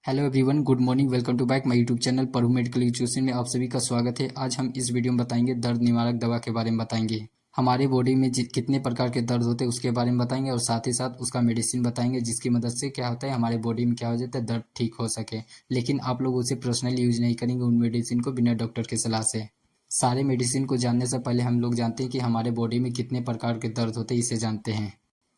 Hello everyone, good morning. Welcome to back my YouTube channel Paru medical education में आप सभी का स्वागत है। आज हम इस वीडियो में बताएंगे दर्द निवारक दवा के बारे में बताएंगे। हमारे बॉडी में कितने प्रकार के दर्द होते हैं उसके बारे में बताएंगे और साथ ही साथ उसका मेडिसिन बताएंगे जिसकी मदद से क्या होता है हमारे बॉडी में क्या हो जाता है दर्द ठीक हो सके। लेकिन आप लोग उसे पर्सनली यूज नहीं करेंगे उन मेडिसिन को बिना डॉक्टर की सलाह से। सारे मेडिसिन को जानने से पहले हम लोग जानते हैं कि हमारे बॉडी में कितने प्रकार के दर्द होते हैं, इसे जानते हैं।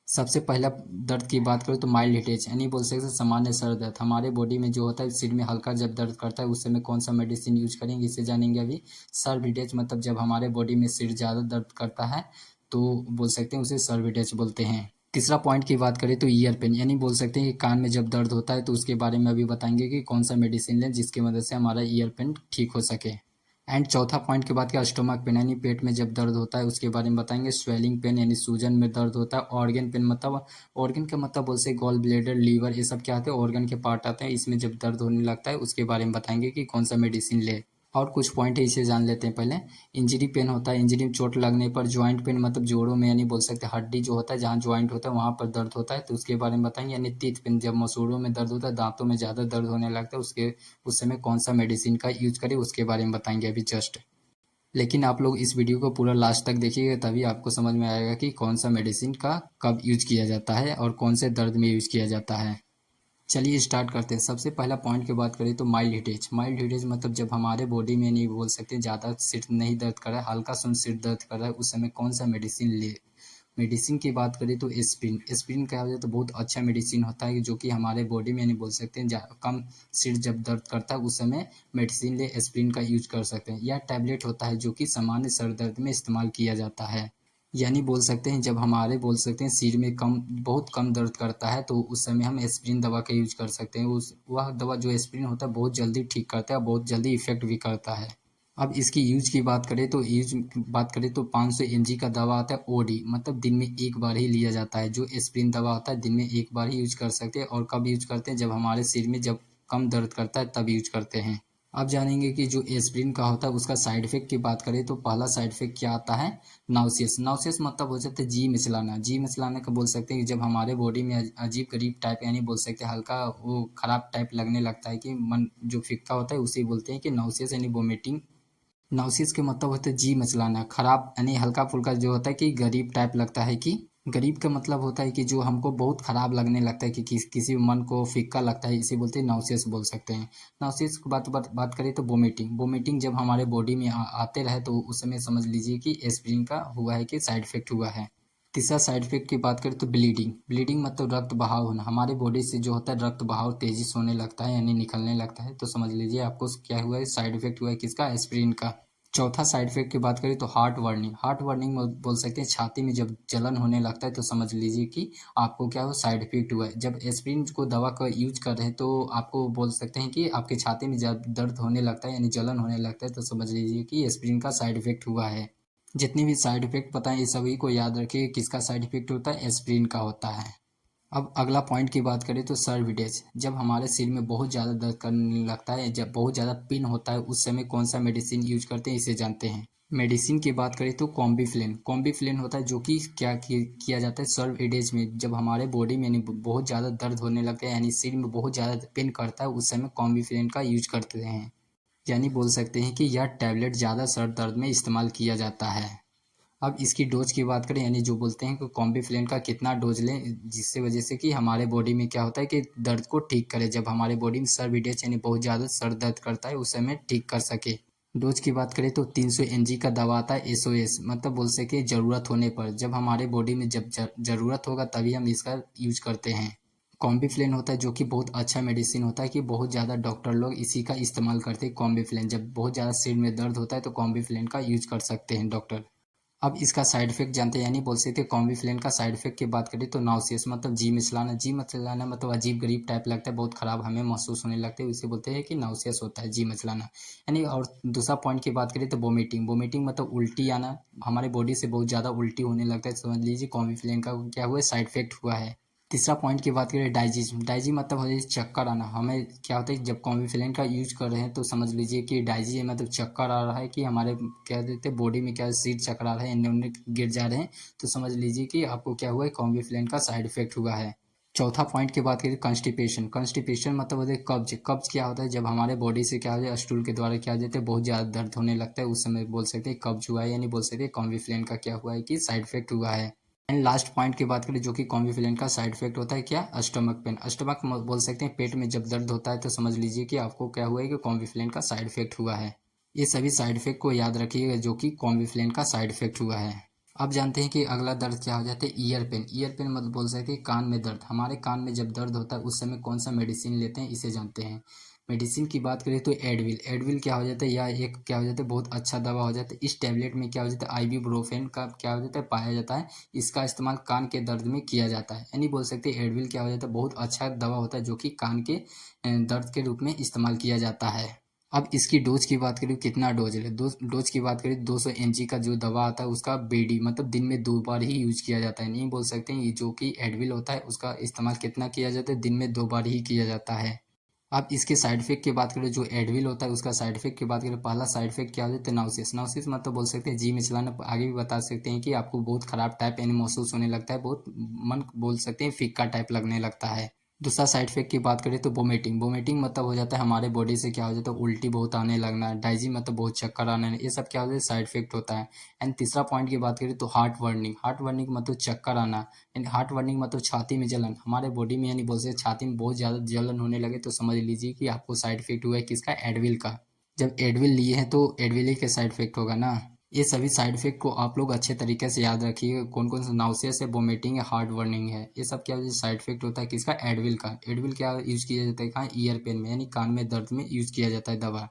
सबसे पहला दर्द की बात करें तो माइल्ड हेडेक यानी बोल सकते हैं सामान्य सर दर्द। हमारे बॉडी में जो होता है सिर में हल्का जब दर्द करता है उस समय कौन सा मेडिसिन यूज करेंगे इसे जानेंगे अभी। सर्व हेडेक मतलब जब हमारे बॉडी में सिर ज़्यादा दर्द करता है तो बोल सकते हैं उसे सर्व हेडेक बोलते हैं। तीसरा पॉइंट की बात करें तो ईयर पेन यानी बोल सकते हैं कि कान में जब दर्द होता है तो उसके बारे में अभी बताएंगे कि कौन सा मेडिसिन लें जिसकी मदद से हमारा ईयर पेन ठीक हो सके। एंड चौथा पॉइंट की बात करें स्टोमक पेन यानी पेट में जब दर्द होता है उसके बारे में बताएंगे। स्वेलिंग पेन यानी सूजन में दर्द होता है। ऑर्गन पेन मतलब ऑर्गन का मतलब बोल से गॉल ब्लेडर लीवर ये सब क्या आते हैं ऑर्गन के पार्ट आते हैं, इसमें जब दर्द होने लगता है उसके बारे में बताएंगे कि कौन सा मेडिसिन ले। और कुछ पॉइंट है इसे जान लेते हैं पहले। इंजरी पेन होता है, इंजरी में चोट लगने पर। ज्वाइंट पेन मतलब जोड़ों में यानी बोल सकते हैं हड्डी जो होता है जहाँ ज्वाइंट होता है वहाँ पर दर्द होता है तो उसके बारे में बताएंगे। यानी टीथ पेन जब मसूड़ों में दर्द होता है, दांतों में ज़्यादा दर्द होने लगता है उस समय कौन सा मेडिसिन का यूज करें उसके बारे में बताएंगे अभी जस्ट। लेकिन आप लोग इस वीडियो को पूरा लास्ट तक देखिएगा तभी आपको समझ में आएगा कि कौन सा मेडिसिन का कब यूज किया जाता है और कौन से दर्द में यूज किया जाता है। चलिए स्टार्ट करते हैं। सबसे पहला पॉइंट की बात करें तो माइल्ड हेडेक। माइल्ड हेडेक मतलब जब हमारे बॉडी में नहीं बोल सकते ज़्यादा सिर नहीं दर्द कर रहा है, हल्का सुन सिर दर्द कर रहा है, उस समय कौन सा मेडिसिन ले। मेडिसिन की बात करें तो एस्पिरिन। एस्पिरिन क्या होता है तो बहुत अच्छा मेडिसिन होता है जो कि हमारे बॉडी में नहीं बोल सकते हैं कम सिर जब दर्द करता है उस समय मेडिसिन ले एस्पिरिन का यूज कर सकते हैं। यह टैबलेट होता है जो कि सामान्य सर दर्द में इस्तेमाल किया जाता है। यानी बोल सकते हैं जब हमारे बोल सकते हैं सिर में बहुत कम दर्द करता है तो उस समय हम एस्पिरिन दवा का यूज कर सकते हैं। उस वह दवा जो एस्पिरिन होता है बहुत जल्दी ठीक करता है, बहुत जल्दी इफेक्ट भी करता है। अब इसकी यूज की बात करें तो 500 mg का दवा आता है ओडी मतलब दिन में एक बार ही लिया जाता है। जो एस्पिरिन दवा होता है दिन में एक बार ही यूज कर सकते हैं। और कब यूज करते हैं जब हमारे सिर में जब कम दर्द करता है तब यूज करते हैं। अब जानेंगे कि जो एस्पिरिन का होता है उसका साइड इफेक्ट की बात करें तो पहला साइड इफेक्ट क्या आता है, नाउसियस। नाउसियस मतलब हो जाता है जी मिचलाना। जी मिचलाना का बोल सकते हैं कि जब हमारे बॉडी में अजीब गरीब टाइप यानी बोल सकते हैं हल्का वो खराब टाइप लगने लगता है कि मन जो फिक्का होता है उसे बोलते हैं कि नाउसियस यानी वोमिटिंग। नाउसिस के मतलब होता है जी मचलाना, खराब यानी हल्का फुल्का जो होता है कि गरीब टाइप लगता है कि गरीब का मतलब होता है कि जो हमको बहुत खराब लगने लगता है कि किसी मन को फीका लगता है, इसे बोलते हैं नाउसियस बोल सकते हैं। नाउसियस की बात करें तो वोमिटिंग। वोमिटिंग जब हमारे बॉडी में आते रहे तो उस समय समझ लीजिए कि एस्पिरिन का हुआ है कि साइड इफेक्ट हुआ है। तीसरा साइड इफेक्ट की बात करें तो ब्लीडिंग। ब्लीडिंग मतलब रक्त बहाव होना। हमारे बॉडी से जो होता है रक्त बहाव तेजी से होने लगता है यानी निकलने लगता है तो समझ लीजिए आपको क्या हुआ है, साइड इफेक्ट हुआ है किसका, एस्पिरिन का। चौथा साइड इफेक्ट की बात करें तो हार्ट वार्निंग। हार्ट वार्निंग बोल सकते हैं छाती में जब जलन होने लगता है तो समझ लीजिए कि आपको क्या हो साइड इफेक्ट हुआ है। जब एस्पिरिन को दवा का यूज कर रहे हैं तो आपको बोल सकते हैं कि आपके छाती में जब दर्द होने लगता है यानी जलन होने लगता है तो समझ लीजिए कि एस्पिरिन का साइड इफेक्ट हुआ है। जितने भी साइड इफेक्ट पता है ये सभी को याद रखिए किसका साइड इफेक्ट होता है, एस्पिरिन का होता है। अब अगला पॉइंट की बात करें तो सर्विडेज। जब हमारे सिर में बहुत ज़्यादा दर्द करने लगता है, जब बहुत ज़्यादा पिन होता है उस समय कौन सा मेडिसिन यूज करते हैं इसे जानते हैं। मेडिसिन की बात करें तो कॉम्बीफ्लेन। कॉम्बीफ्लेन होता है जो कि किया जाता है सर्व एडेज में। जब हमारे बॉडी में यानी बहुत ज़्यादा दर्द होने लगता है यानी सिर में बहुत ज़्यादा पेन करता है उस समय कॉम्बीफ्लेन का यूज करते हैं। यानी बोल सकते हैं कि यह टैबलेट ज़्यादा सर दर्द में इस्तेमाल किया जाता है। अब इसकी डोज की बात करें यानी जो बोलते हैं कि कॉम्बीफ्लेन का कितना डोज लें जिससे वजह से कि हमारे बॉडी में क्या होता है कि दर्द को ठीक करे। जब हमारे बॉडी में सर्विडेज यानी बहुत ज़्यादा सर दर्द करता है उस समय ठीक कर सके। डोज की बात करें तो 300 mg का दवा आता है एसओएस मतलब बोल सके ज़रूरत होने पर। जब हमारे बॉडी में जब ज़रूरत होगा तभी हम इसका यूज करते हैं। कॉम्बीफ्लेन होता है जो कि बहुत अच्छा मेडिसिन होता है कि बहुत ज़्यादा डॉक्टर लोग इसी का इस्तेमाल करते हैं। कॉम्बीफ्लेन जब बहुत ज़्यादा सिर में दर्द होता है तो कॉम्बीफ्लेन का यूज कर सकते हैं डॉक्टर। अब इसका साइड इफेक्ट जानते हैं यानी बोल सकते हैं कॉम्बीफ्लेन का साइड इफेक्ट की बात करें तो नाउसियस मतलब जी मिचलाना। जी मिचलाना मतलब अजीब गरीब टाइप लगता है, बहुत खराब हमें महसूस होने लगता है, इसे बोलते हैं कि नाउसियस होता है जी मिचलाना यानी। और दूसरा पॉइंट की बात करें तो वोमिटिंग। वोमिटिंग मतलब उल्टी आना, हमारे बॉडी से बहुत ज़्यादा उल्टी होने लगता है, समझ लीजिए कॉम्बीफ्लेन का क्या हुआ है साइड इफेक्ट हुआ है। तीसरा पॉइंट की बात करें डाइजिज्म। डाइजी मतलब हो जाए चक्कर आना। हमें क्या होता है जब कॉम्बीफ्लेन का यूज कर रहे हैं तो समझ लीजिए कि डाइजी मतलब चक्कर आ रहा है कि हमारे क्या देते हैं बॉडी में क्या सीट चक्कर आ रहा है, इन्हें उन्हें गिर जा रहे हैं तो समझ लीजिए कि आपको क्या हुआ है कॉम्बीफ्लेन का साइड इफेक्ट हुआ है। चौथा पॉइंट की बात करें कॉन्स्टिपेशन। कॉन्स्टिपेशन मतलब होता है कब्ज। कब्ज क्या होता है, जब हमारे बॉडी से क्या हो जाए, स्टूल के द्वारा क्या हो जाता है, बहुत ज़्यादा दर्द होने लगता है, उस समय बोल सकते हैं कब्ज हुआ है, यानी बोल सकते हैं कॉम्बिफ्लेन का क्या हुआ है कि साइड इफेक्ट हुआ है। एंड लास्ट पॉइंट की बात करें जो कि कॉम्बिफ्लेन का साइड इफेक्ट होता है क्या, स्टमक पेन। स्टमक बोल सकते हैं पेट में जब दर्द होता है तो समझ लीजिए कि आपको क्या हुआ है कि कॉम्बिफ्लेन का साइड इफेक्ट हुआ है। ये सभी साइड इफेक्ट को याद रखिएगा जो कि कॉम्बिफ्लेन का साइड इफेक्ट हुआ है। अब जानते हैं कि अगला दर्द क्या हो जाता है, ईयर पेन। ईयर पेन मतलब बोल सकते हैं कान में दर्द। हमारे कान में जब दर्द होता है उस समय कौन सा मेडिसिन लेते हैं, इसे जानते हैं। मेडिसिन की बात करें तो एडविल। एडविल क्या हो जाता है, या एक क्या हो जाता है, बहुत अच्छा दवा हो जाता है। इस टैबलेट में क्या हो जाता है, आइबुप्रोफेन का क्या हो जाता है, पाया जाता है। इसका इस्तेमाल कान के दर्द में किया जाता है, यानी बोल सकते हैं एडविल क्या हो जाता है, बहुत अच्छा दवा होता है जो कि कान के दर्द के रूप में इस्तेमाल किया जाता है। अब इसकी डोज की बात करें, कितना डोज ले, डोज की बात करें 200 mg का जो दवा आता है उसका बीडी मतलब दिन में 2 बार ही यूज किया जाता है। नहीं बोल सकते हैं ये जो कि एडविल होता है उसका इस्तेमाल कितना किया जाता है, दिन में 2 बार ही किया जाता है। अब इसके साइड इफेक्ट की बात करें, जो एडविल होता है उसका साइड इफेक्ट की बात करें, पहला साइड इफेक्ट क्या होता है, नाउसिस। नाउसिस मतलब बोल सकते हैं जी मिचलाना। आगे भी बता सकते हैं कि आपको बहुत खराब टाइप यानी महसूस होने लगता है, बहुत मन बोल सकते हैं फीका टाइप लगने लगता है। दूसरा साइड इफेक्ट की बात करें तो वोमिटिंग। वोमिटिंग मतलब हो जाता है हमारे बॉडी से क्या हो जाता है, उल्टी बहुत आने लगना। डाइजी मतलब बहुत चक्कर आने, ये सब क्या होता है, साइड इफेक्ट होता है। एंड तीसरा पॉइंट की बात करें तो हार्ट वर्निंग। हार्ट वर्निंग मतलब चक्कर आना। एंड हार्ट वर्निंग मतलब छाती में जलन। हमारे बॉडी में यानी बोल सकते छाती में बहुत ज़्यादा जलन होने लगे तो समझ लीजिए कि आपको साइड इफेक्ट हुआ है किसका, एडविल का। जब एडविल लिए हैं तो एडविल ही के साइड इफेक्ट होगा ना। ये सभी साइड इफेक्ट को आप लोग अच्छे तरीके से याद रखिए, कौन कौन सा नाउसियस है, वोमिटिंग है, हार्ट बर्निंग है, ये सब क्या साइड इफेक्ट होता है किसका, एडविल का। एडविल क्या यूज किया जाता है कहाँ, ईयर पेन में यानी कान में दर्द में यूज किया जाता है दवा।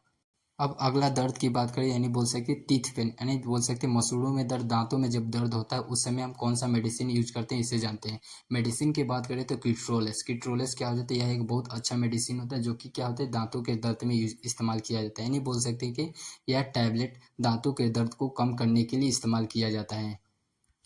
अब अगला दर्द की बात करें, यानी बोल सकते टीथ पेन, यानी बोल सकते मसूड़ों में दर्द, दांतों में जब दर्द होता है उस समय हम कौन सा मेडिसिन यूज करते हैं इसे जानते हैं। मेडिसिन की बात करें तो किट्रोलेस। किट्रोलेस क्या हो जाता है, यह एक बहुत अच्छा मेडिसिन होता है जो कि क्या होता है दांतों के दर्द में इस्तेमाल किया जाता है। यानी बोल सकते हैं कि यह टैबलेट दांतों के दर्द को कम करने के लिए इस्तेमाल किया जाता है।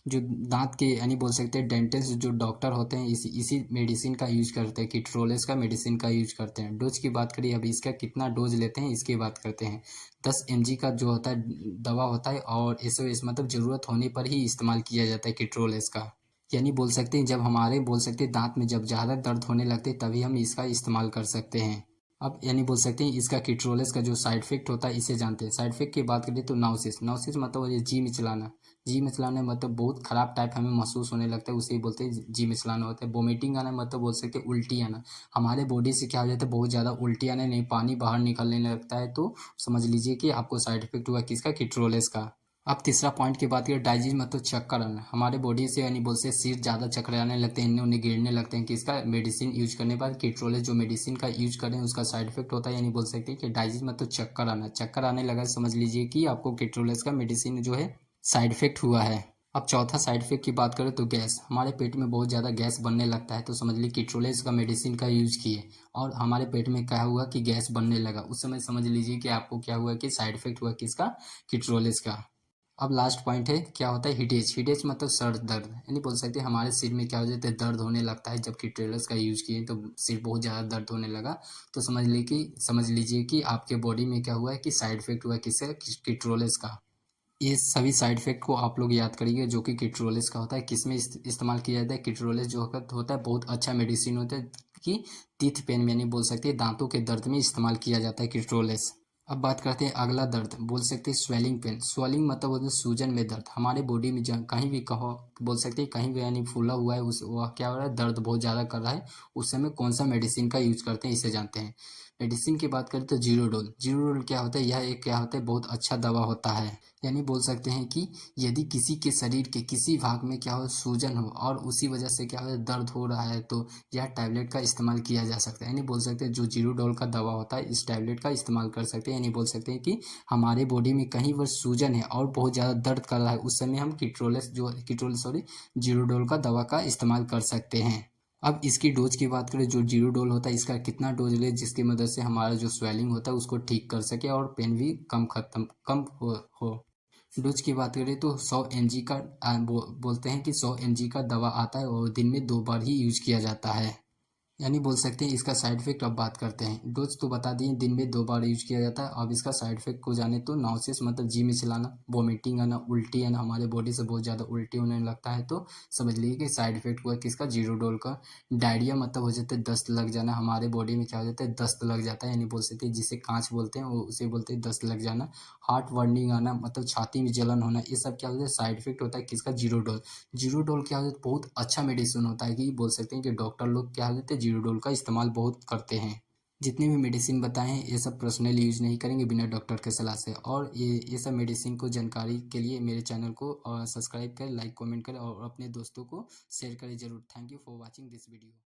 जो दांत के यानी बोल सकते हैं डेंटिस्ट जो डॉक्टर होते हैं इसी मेडिसिन का यूज करते हैं, किट्रोलेस का मेडिसिन का यूज करते हैं। डोज की बात करिए, अब इसका कितना डोज लेते हैं इसकी बात करते हैं। 10 mg का जो होता है दवा होता है, और एसओएस मतलब ज़रूरत होने पर ही इस्तेमाल किया जाता है किट्रोलेस का। यानी बोल सकते हैं जब हमारे बोल सकते हैं दांत में जब ज़्यादा दर्द होने लगते हैं तभी हम इसका इस्तेमाल कर सकते हैं। अब यानी बोल सकते हैं इसका किट्रोलेस का जो साइड इफेक्ट होता है इसे जानते हैं। साइड इफेक्ट की बात करें तो नाउसिस। नाउसिस मतलब वो जी मिचलाना। जी मिचलाना मतलब बहुत खराब टाइप हमें महसूस होने लगता है, उसे ही बोलते हैं जी मिचलाना होता है। वोमिटिंग आना मतलब बोल सकते हैं उल्टी आना। हमारे बॉडी से क्या हो जाता है, बहुत ज़्यादा उल्टी आने, नहीं पानी बाहर निकलने लगता है तो समझ लीजिए कि आपको साइड इफेक्ट हुआ किसका, किट्रोलेस का। अब तीसरा पॉइंट की बात करें, डाइजीज मतलब चक्कर आना। हमारे बॉडी से यानी बोलते सिर ज़्यादा चकराने लगते हैं, इन्हें उन्हें गिरने लगते हैं, कि इसका मेडिसिन यूज करने के बाद किट्रोलेस जो मेडिसिन का यूज करें उसका साइड इफेक्ट होता है। यानी बोल सकते हैं कि डाइजीज मतलब चक्कर आना। चक्कर आने लगा समझ लीजिए कि आपको किट्रोलेस का मेडिसिन जो है साइड इफेक्ट हुआ है। अब चौथा साइड इफेक्ट की बात करें तो गैस। हमारे पेट में बहुत ज़्यादा गैस बनने लगता है तो समझ लीजिए किट्रोलेस का मेडिसिन का यूज किए और हमारे पेट में क्या हुआ कि गैस बनने लगा, उस समय समझ लीजिए कि आपको क्या हुआ कि साइड इफेक्ट हुआ किसका, किट्रोलेस का। अब लास्ट पॉइंट है क्या होता है, हिडेज। हिडेज मतलब सर दर्द, यानी बोल सकते हैं हमारे सिर में क्या हो जाता है, दर्द होने लगता है। जब किट्रोलेस का यूज किए तो सिर बहुत ज़्यादा दर्द होने लगा तो समझ लीजिए कि आपके बॉडी में क्या हुआ है कि साइड इफेक्ट हुआ है किसका, किट्रोलेस का। ये सभी साइड इफेक्ट को आप लोग याद करिए जो कि किट्रोलेस का होता है। किस में इस्तेमाल किया जाता है, किट्रोलेस जो होता है बहुत अच्छा मेडिसिन होता है कि टीथ पेन में, यानी बोल सकते हैं दांतों के दर्द में इस्तेमाल किया जाता है किट्रोलेस। अब बात करते हैं अगला दर्द, बोल सकते हैं स्वेलिंग पेन। स्वेलिंग मतलब होता है सूजन में दर्द। हमारे बॉडी में जहाँ कहीं भी कहो, बोल सकते हैं कहीं भी यानी फूला हुआ है, उस वह क्या हो रहा है, दर्द बहुत ज़्यादा कर रहा है, उस समय कौन सा मेडिसिन का यूज करते हैं इसे जानते हैं। मेडिसिन की बात करें तो जीरोडोल। जीरोडोल क्या होता है, यह एक क्या होता है, बहुत अच्छा दवा होता है। यानी बोल सकते हैं कि यदि किसी के शरीर के किसी भाग में क्या हो, सूजन हो और उसी वजह से क्या हो, दर्द हो रहा है तो यह टैबलेट का इस्तेमाल किया जा सकता है। यानी बोल सकते हैं जो जीरोडोल का दवा होता है इस टैबलेट का इस्तेमाल कर सकते हैं। यानी बोल सकते हैं कि हमारे बॉडी में कहीं पर सूजन है और बहुत ज़्यादा दर्द कर रहा है उस समय हम जीरोडोल का दवा का इस्तेमाल कर सकते हैं। अब इसकी डोज की बात करें, जो जीरोडोल होता है इसका कितना डोज ले जिसकी मदद से हमारा जो स्वेलिंग होता है उसको ठीक कर सके और पेन भी कम हो। डोज की बात करें तो 100 mg का बोलते हैं कि 100 mg का दवा आता है और दिन में 2 बार ही यूज किया जाता है। यानी बोल सकते हैं इसका साइड इफेक्ट अब बात करते हैं। डोज तो बता दिए दिन में 2 बार यूज किया जाता है। अब इसका साइड इफेक्ट को जाने तो नॉसिस मतलब जी में चिल्लाना, वोमिटिंग आना, उल्टी आना, हमारे बॉडी से बहुत ज़्यादा उल्टी होने लगता है तो समझ लीजिए कि साइड इफेक्ट हुआ किसका, जीरो डोल का। डायरिया मतलब हो जाता है दस्त लग जाना, हमारे बॉडी में क्या हो जाता है दस्त लग जाता है, यानी बोल सकते हैं जिसे कांच बोलते हैं वो उसे बोलते हैं दस्त लग जाना। हार्ट बर्निंग आना मतलब छाती में जलन होना, ये सब क्या होता है साइड इफेक्ट होता है किसका, जीरो डोल। जीरो डोल क्या होता है बहुत अच्छा मेडिसिन होता है कि बोल सकते हैं कि डॉक्टर लोग क्या होते हैं जीरो डोल का इस्तेमाल बहुत करते हैं। जितने भी मेडिसिन बताए हैं ये सब पर्सनली यूज नहीं करेंगे बिना डॉक्टर के सलाह से। और ये सब मेडिसिन को जानकारी के लिए मेरे चैनल को सब्सक्राइब करें, लाइक कमेंट करें और अपने दोस्तों को शेयर करें जरूर। Thank you for watching this video.